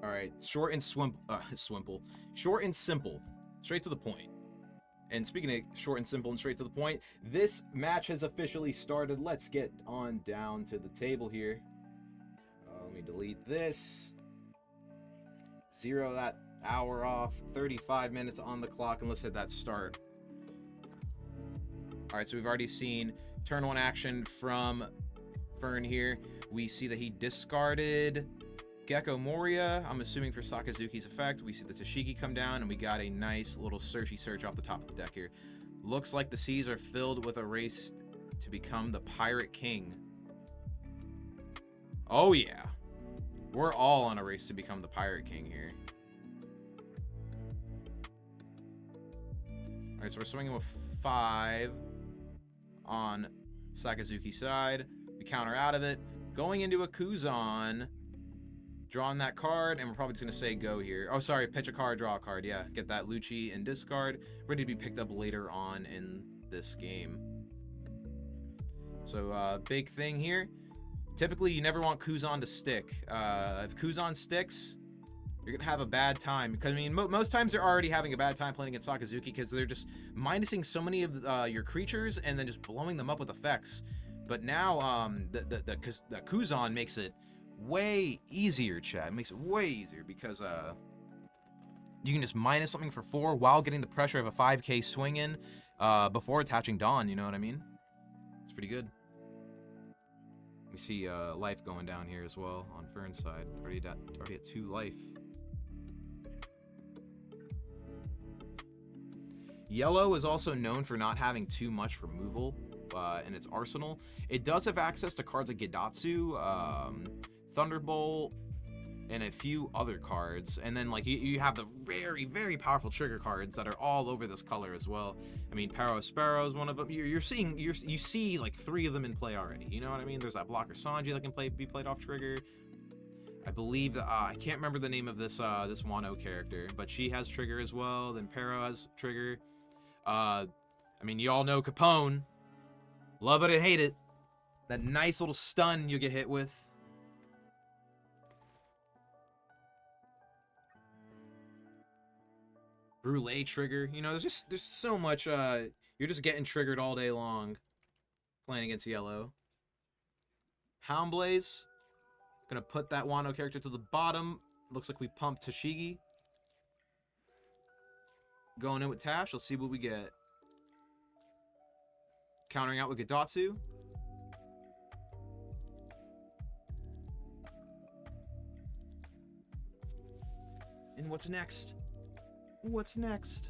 All right, short and swimple. Short and simple, straight to the point. And speaking of short and simple and straight to the point, this match has officially started. Let's get on down to the table here. Let me delete this. Zero that hour off. 35 minutes on the clock, and let's hit that start. All right, so we've already seen turn one action from Fern here. We see that he discarded Gecko Moria, I'm assuming for Sakazuki's effect. We see the Tashigi come down, and we got a nice little searchy search off the top of the deck here. Looks like the seas are filled with a race to become the Pirate King. Oh yeah. We're all on a race to become the Pirate King here. Alright, so we're swinging with 5 on Sakazuki's side. We counter out of it. Going into a Kuzan. Drawing that card, and we're probably just going to say go here. Oh, sorry, pitch a card, draw a card. Yeah, get that Lucci and discard. Ready to be picked up later on in this game. So, big thing here. Typically, you never want Kuzan to stick. If Kuzan sticks, you're going to have a bad time. Because, I mean, most times they're already having a bad time playing against Sakazuki because they're just minusing so many of your creatures and then just blowing them up with effects. But now, the Kuzan makes it way easier, chat. It makes it way easier because you can just minus something for 4 while getting the pressure of a 5k swing in before attaching Dawn, you know what I mean? It's pretty good. We see life going down here as well on Fern's side. Already at 2 life. Yellow is also known for not having too much removal in its arsenal. It does have access to cards like Gidatsu, Thunderbolt, and a few other cards, and then like you have the very, very powerful trigger cards that are all over this color as well. I mean, Sparrow is one of them. You see like 3 of them in play already. You know what I mean? There's that blocker Sanji that can be played off trigger. I believe that I can't remember the name of this Wano character, but she has trigger as well. Then Pero has trigger. I mean, you all know Capone. Love it and hate it. That nice little stun you get hit with. Brûlé trigger. You know, there's so much. You're just getting triggered all day long playing against yellow. Houndblaze. Gonna put that Wano character to the bottom. Looks like we pumped Tashigi. Going in with Tash. Let's see what we get. Countering out with Gidatsu. And what's next? What's next?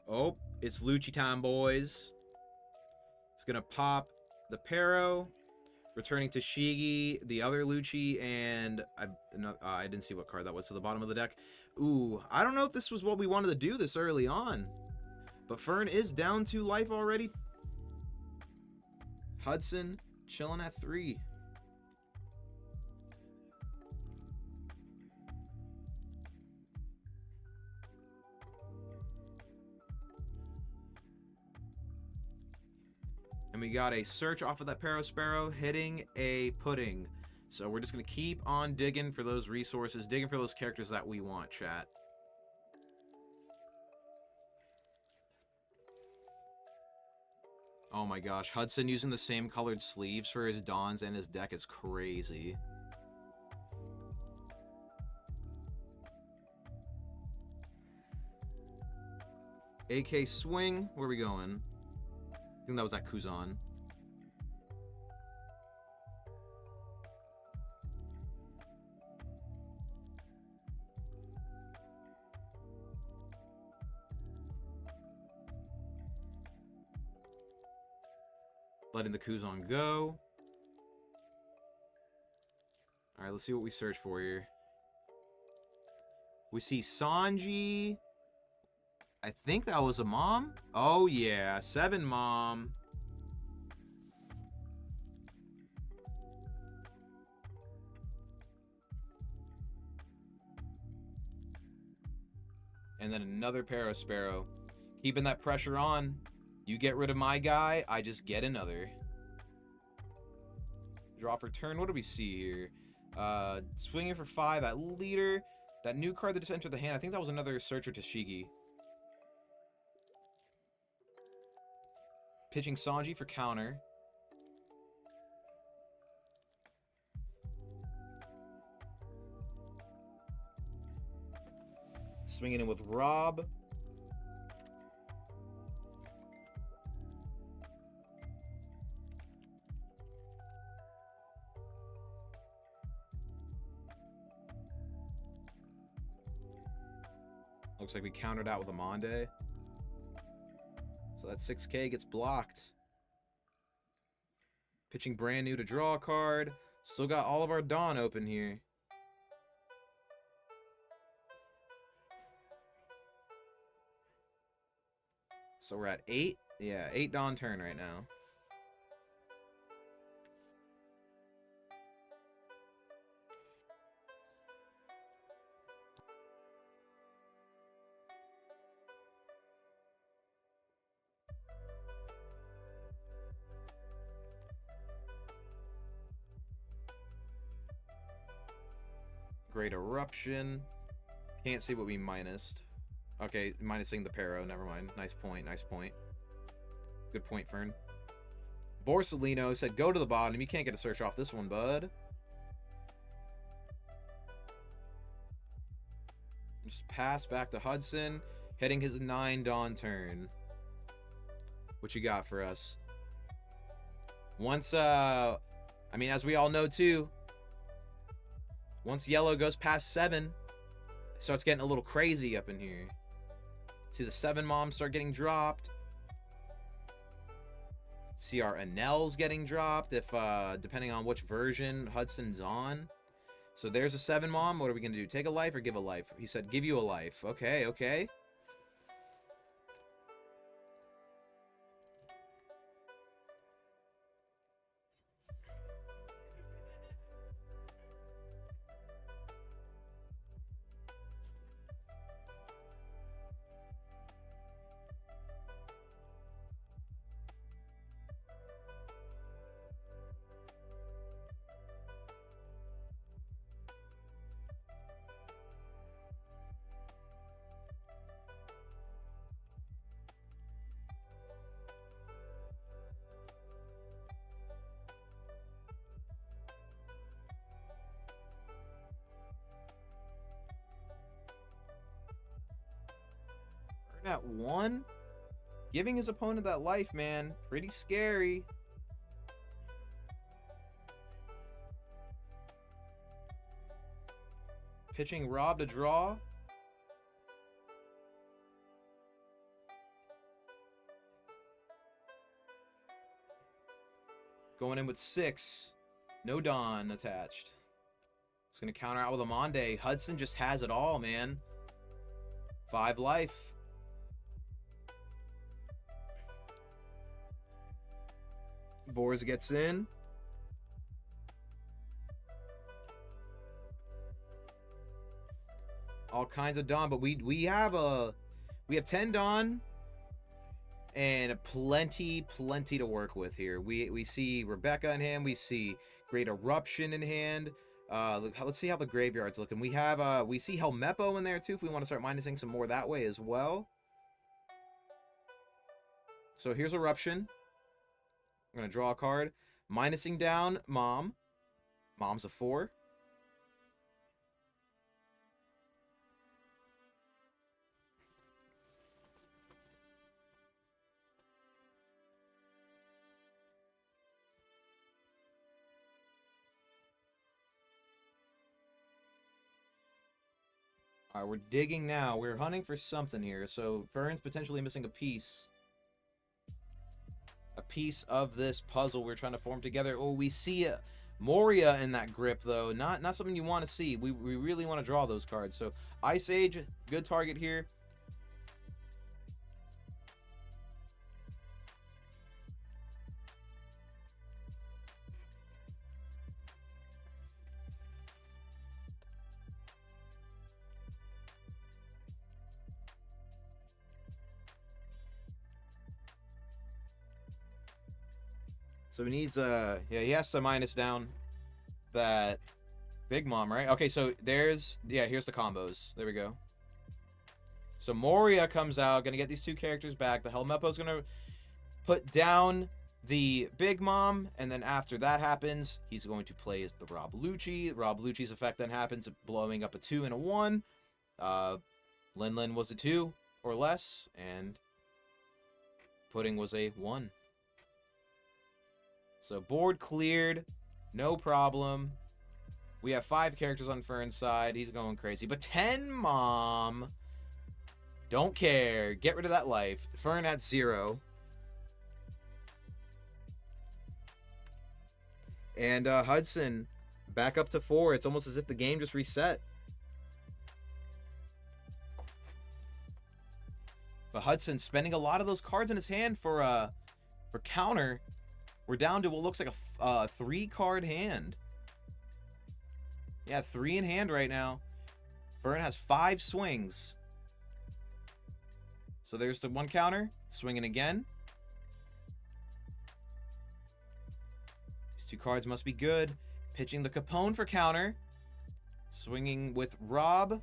Oh, it's Lucci time, boys. It's gonna pop the Pero, returning to Shigi, the other Lucci, and I didn't see what card that was to the bottom of the deck. Ooh, I don't know if this was what we wanted to do this early on. But Fern is down 2 life already. Hudson chilling at 3. And we got a search off of that Sparrow hitting a pudding. So we're just going to keep on digging for those resources, digging for those characters that we want, chat. Oh my gosh, Hudson using the same colored sleeves for his Dawns and his deck is crazy. AK swing, where are we going? I think that was that Kuzan. Letting the Kuzan go. Alright, let's see what we search for here. We see Sanji. I think that was a mom. Oh yeah, 7 mom. And then another Parasparrow. Keeping that pressure on. You get rid of my guy, I just get another. Draw for turn. What do we see here? Swinging for 5 at leader. That new card that just entered the hand, I think that was another Searcher Tashigi. Pitching Sanji for counter. Swinging in with Rob. Looks like we countered out with a Monde. So that 6K gets blocked. Pitching brand new to draw a card. Still got all of our Dawn open here. So we're at 8. Yeah, 8 Dawn turn right now. Great Eruption. Can't see what we minused. Okay, minusing the Paro. Never mind. Nice point. Nice point. Good point, Fern. Borsalino said, go to the bottom. You can't get a search off this one, bud. Just pass back to Hudson. Heading his 9 Dawn turn. What you got for us? Once, I mean, as we all know, too, once yellow goes past 7, it starts getting a little crazy up in here. See the 7 moms start getting dropped. See our Anel's getting dropped if, depending on which version Hudson's on. So there's a 7 mom. What are we going to do? Take a life or give a life? He said, give you a life. Okay, okay. At 1, giving his opponent that life, man, pretty scary. Pitching Rob to draw. Going in with 6. No Dawn attached. It's going to counter out with a Monde. Hudson just has it all, man. 5 life. Boars gets in. All kinds of Dawn, but we have 10 Dawn and plenty to work with here. We see Rebecca in hand, we see Great Eruption in hand. Let's see how the graveyard's looking. We have we see Helmeppo in there too if we want to start minusing some more that way as well. So here's Eruption. I'm going to draw a card. Minusing down Mom. Mom's a 4. Alright, we're digging now. We're hunting for something here. So Fern's potentially missing a piece. A piece of this puzzle we're trying to form together. Oh, we see Moria in that grip, though. Not something you want to see. We really want to draw those cards. So Ice Age, good target here. So he needs yeah, he has to minus down that Big Mom, right? Okay, so here's the combos. There we go. So Moria comes out, gonna get these two characters back. The Helmeppo's gonna put down the Big Mom, and then after that happens, he's going to play as the Rob Lucci. Rob Lucci's effect then happens, blowing up a 2 and a 1. Lin Lin was a 2 or less, and Pudding was a 1. So board cleared, no problem. We have 5 characters on Fern's side. He's going crazy. But 10 Mom, don't care. Get rid of that life. Fern had 0. And Hudson back up to 4. It's almost as if the game just reset. But Hudson spending a lot of those cards in his hand for counter. We're down to what looks like a 3-card hand. Yeah, 3 in hand right now. Fern has 5 swings. So there's the 1 counter. Swinging again. These 2 cards must be good. Pitching the Capone for counter. Swinging with Rob.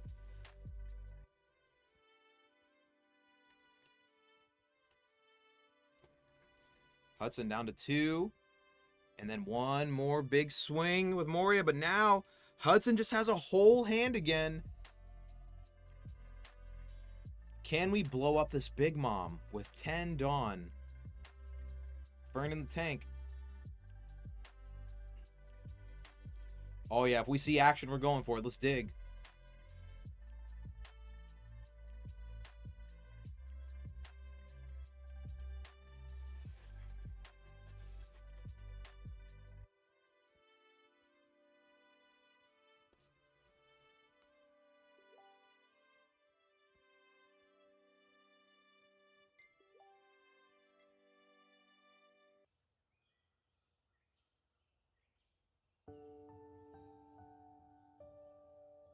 Hudson down to 2. And then 1 more big swing with Moria. But now Hudson just has a whole hand again. Can we blow up this Big Mom with 10 Dawn? Fern in the tank. Oh yeah, if we see action, we're going for it. Let's dig.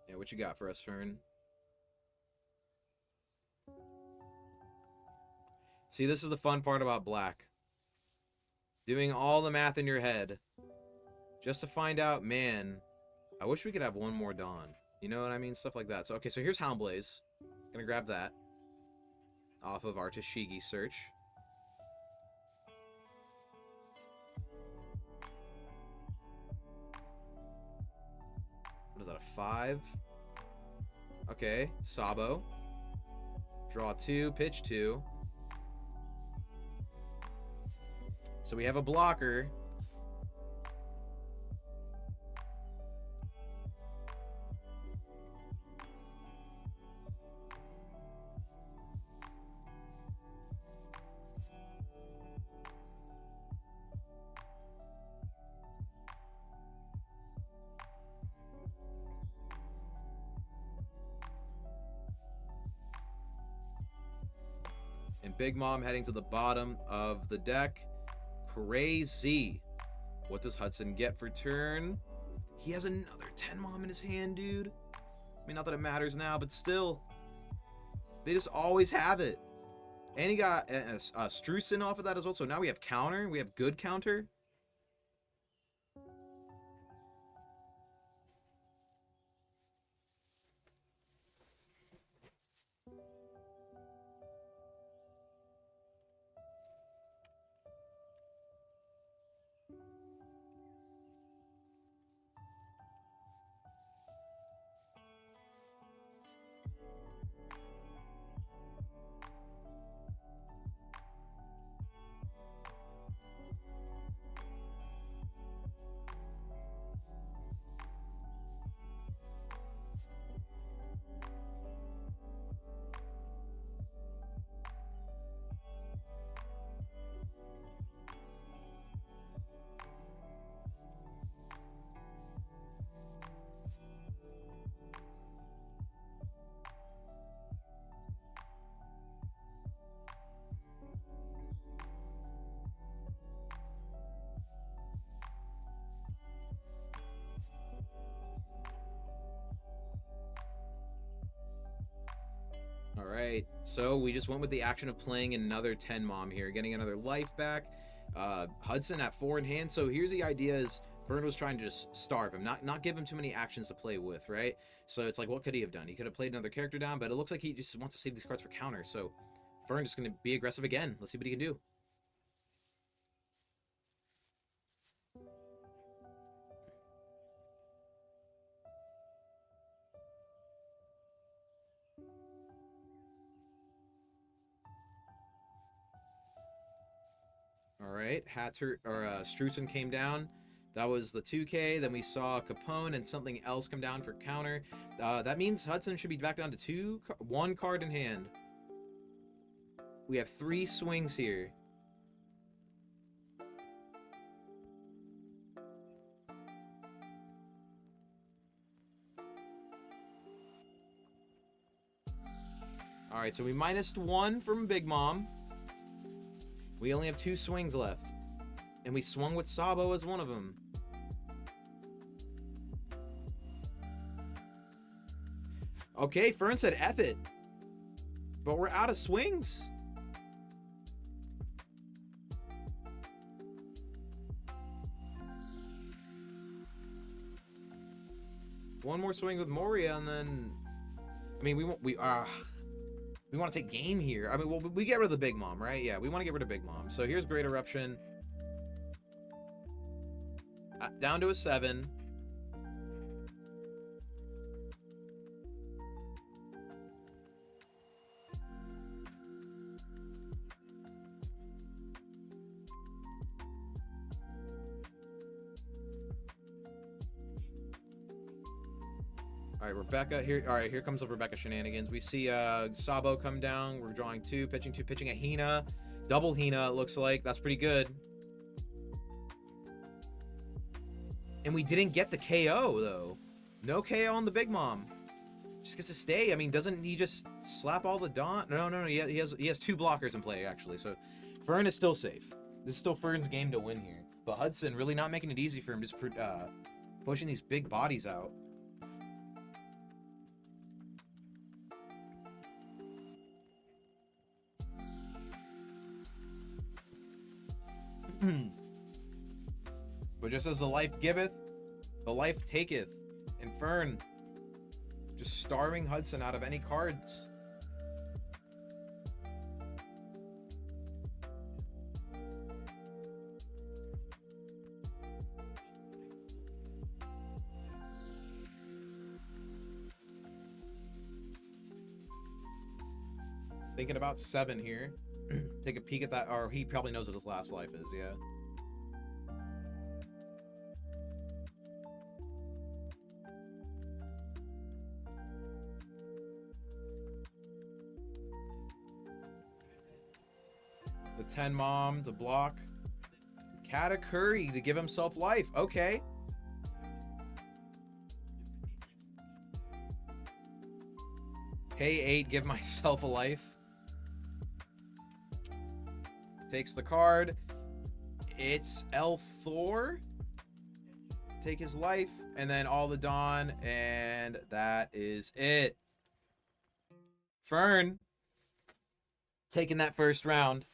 Yeah, what you got for us, Fern? See, this is the fun part about black. Doing all the math in your head. Just to find out, man, I wish we could have 1 more Dawn. You know what I mean? Stuff like that. So, okay, so here's Houndblaze. Gonna grab that. Off of our Tashigi search. What is that, a 5? Okay, Sabo. Draw 2, pitch 2. So we have a blocker. And Big Mom heading to the bottom of the deck. Crazy. What does Hudson get for turn? He has another 10 Mom in his hand, dude. I mean, not that it matters now, but still. They just always have it. And he got Strucin off of that as well. So now we have counter. We have good counter. Alright, so we just went with the action of playing another 10 Mom here, getting another life back. Hudson at 4 in hand. So here's the idea: is Fern was trying to just starve him, not give him too many actions to play with, right? So it's like, what could he have done? He could have played another character down, but it looks like he just wants to save these cards for counter. So Fern just going to be aggressive again. Let's see what he can do. All right, Strutsen came down. That was the 2K. Then we saw Capone and something else come down for counter. That means Hudson should be back down to 1 card in hand. We have 3 swings here. All right, so we minused 1 from Big Mom. We only have 2 swings left. And we swung with Sabo as one of them. Okay, Fern said F it. But we're out of swings. One more swing with Moria, and then... I mean, we want to take game here. I mean, well, we get rid of the Big Mom, right? Yeah, we want to get rid of Big Mom. So here's Great Eruption. Down to a 7. All right, Rebecca here. All right, here comes the Rebecca shenanigans. We see Sabo come down. We're drawing 2, pitching 2, pitching a Hina, double Hina. It looks like that's pretty good. And we didn't get the KO though. No KO on the Big Mom. Just gets to stay. I mean, doesn't he just slap all the Dawn? No. He has 2 blockers in play actually. So Fern is still safe. This is still Fern's game to win here. But Hudson really not making it easy for him, just pushing these big bodies out. But just as the life giveth, the life taketh. And Fern just starving Hudson out of any cards. Thinking about 7 here. Take a peek at that, or he probably knows what his last life is, yeah. The 10 Mom to block. Katakuri to give himself life. Okay. Pay 8, give myself a life. Takes the card. It's El Thor. Take his life. And then all the Dawn. And that is it. Fern taking that first round.